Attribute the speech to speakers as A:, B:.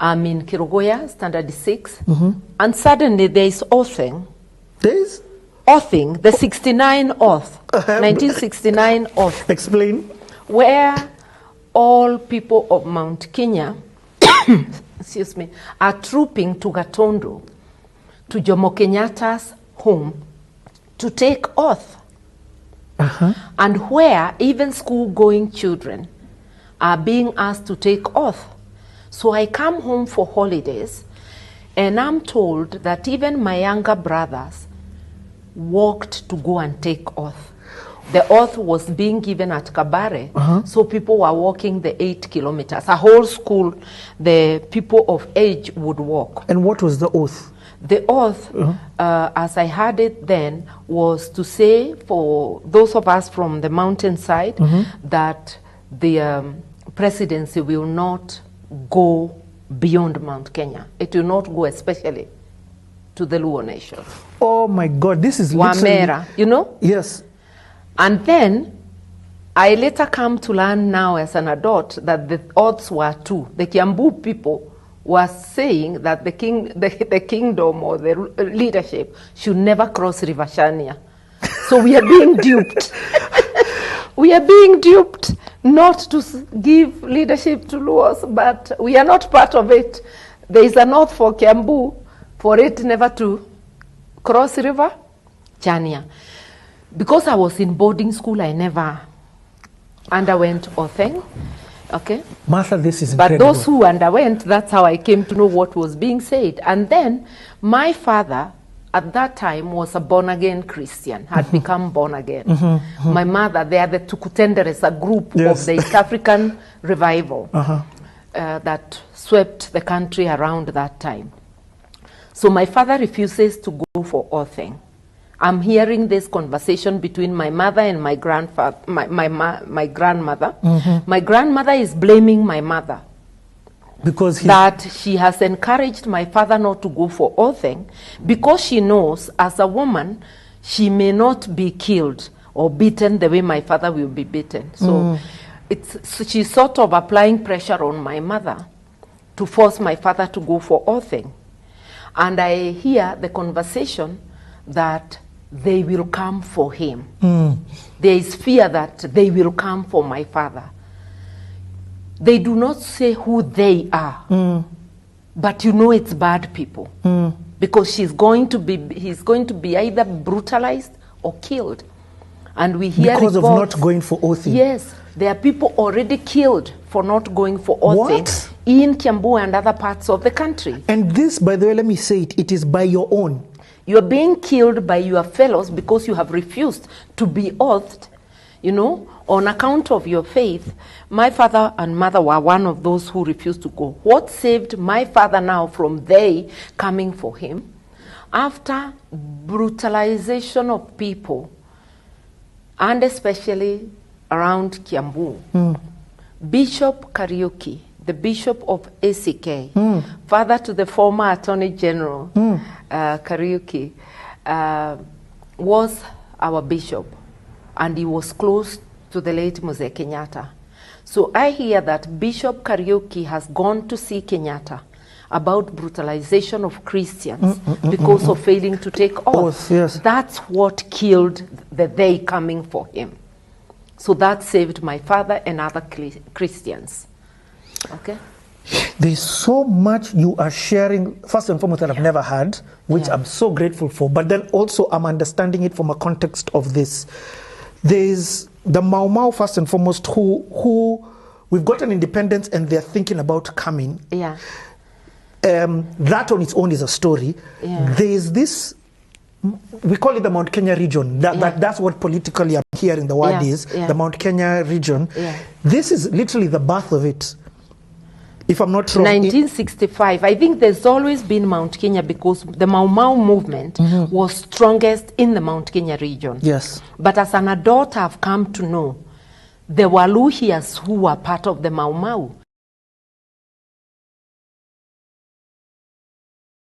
A: I'm in Kirugoya, standard 6. And suddenly there is oathing.
B: There is?
A: Oathing, the 69 oath, 1969 oath.
B: Explain.
A: Where all people of Mount Kenya, excuse me, are trooping to Gatundu, to Jomo Kenyatta's home, to take oath. And where even school-going children are being asked to take oath. So I come home for holidays, and I'm told that even my younger brothers walked to go and take oath. The oath was being given at Kabare, so people were walking the 8 kilometers. A whole school, the people of age would walk.
B: And what was the oath?
A: The oath, as I had it then, was to say for those of us from the mountainside that the presidency will not go beyond Mount Kenya. It will not go especially to the Luo nation.
B: Oh my God, this is literally...
A: Wamera, you know?
B: Yes.
A: And then, I later come to learn now as an adult that the oaths were two. The Kiambu people were saying that the kingdom or the leadership should never cross River Shania. So we are being duped. We are being duped not to give leadership to Luos, but we are not part of it. There is an oath for Kiambu for it never to cross River Chania. Because I was in boarding school, I never underwent oathing. Okay?
B: Martha, this is incredible.
A: But those who underwent, that's how I came to know what was being said. And then my father, at that time, was a born-again Christian, had become born again. My mother, they are the Tukutenderes, a group of the East African revival that swept the country around that time. So my father refuses to go for oathing. I'm hearing this conversation between my mother and my grandfather, my grandmother. My grandmother is blaming my mother
B: because
A: that she has encouraged my father not to go for oathing because she knows as a woman she may not be killed or beaten the way my father will be beaten. So she's sort of applying pressure on my mother to force my father to go for oathing. And I hear the conversation that they will come for him. There is fear that they will come for my father. They do not say who they are, but you know it's bad people because he's going to be either brutalized or killed. And we hear
B: because
A: reports,
B: of not going for oathing.
A: Yes, there are people already killed for not going for oathing in Kiambu and other parts of the country.
B: And this, by the way, let me say it, it is by your own.
A: You are being killed by your fellows because you have refused to be oathed, you know, on account of your faith. My father and mother were one of those who refused to go. What saved my father now from they coming for him? After brutalization of people, and especially around Kiambu, Bishop Kariuki, the Bishop of ACK, father to the former Attorney General, Kariuki, was our bishop, and he was close to the late Mzee Kenyatta. So I hear that Bishop Kariuki has gone to see Kenyatta about brutalization of Christians because of failing to take oath.
B: Yes.
A: That's what killed the they coming for him. So that saved my father and other Christians. Okay?
B: There's so much you are sharing, first and foremost, that I've never had, which I'm so grateful for. But then also I'm understanding it from a context of this. There's the Mau Mau, first and foremost, who we've got an independence and they're thinking about coming.
A: Yeah.
B: That on its own is a story.
A: Yeah.
B: There's this, we call it the Mount Kenya region. That's what politically I'm hearing the word is, the Mount Kenya region. Yeah. This is literally the birth of it. If I'm not wrong.
A: 1965. I think there's always been Mount Kenya because the Mau Mau movement was strongest in the Mount Kenya region.
B: Yes.
A: But as an adult, I've come to know the Waluhyas who were part of the Mau Mau.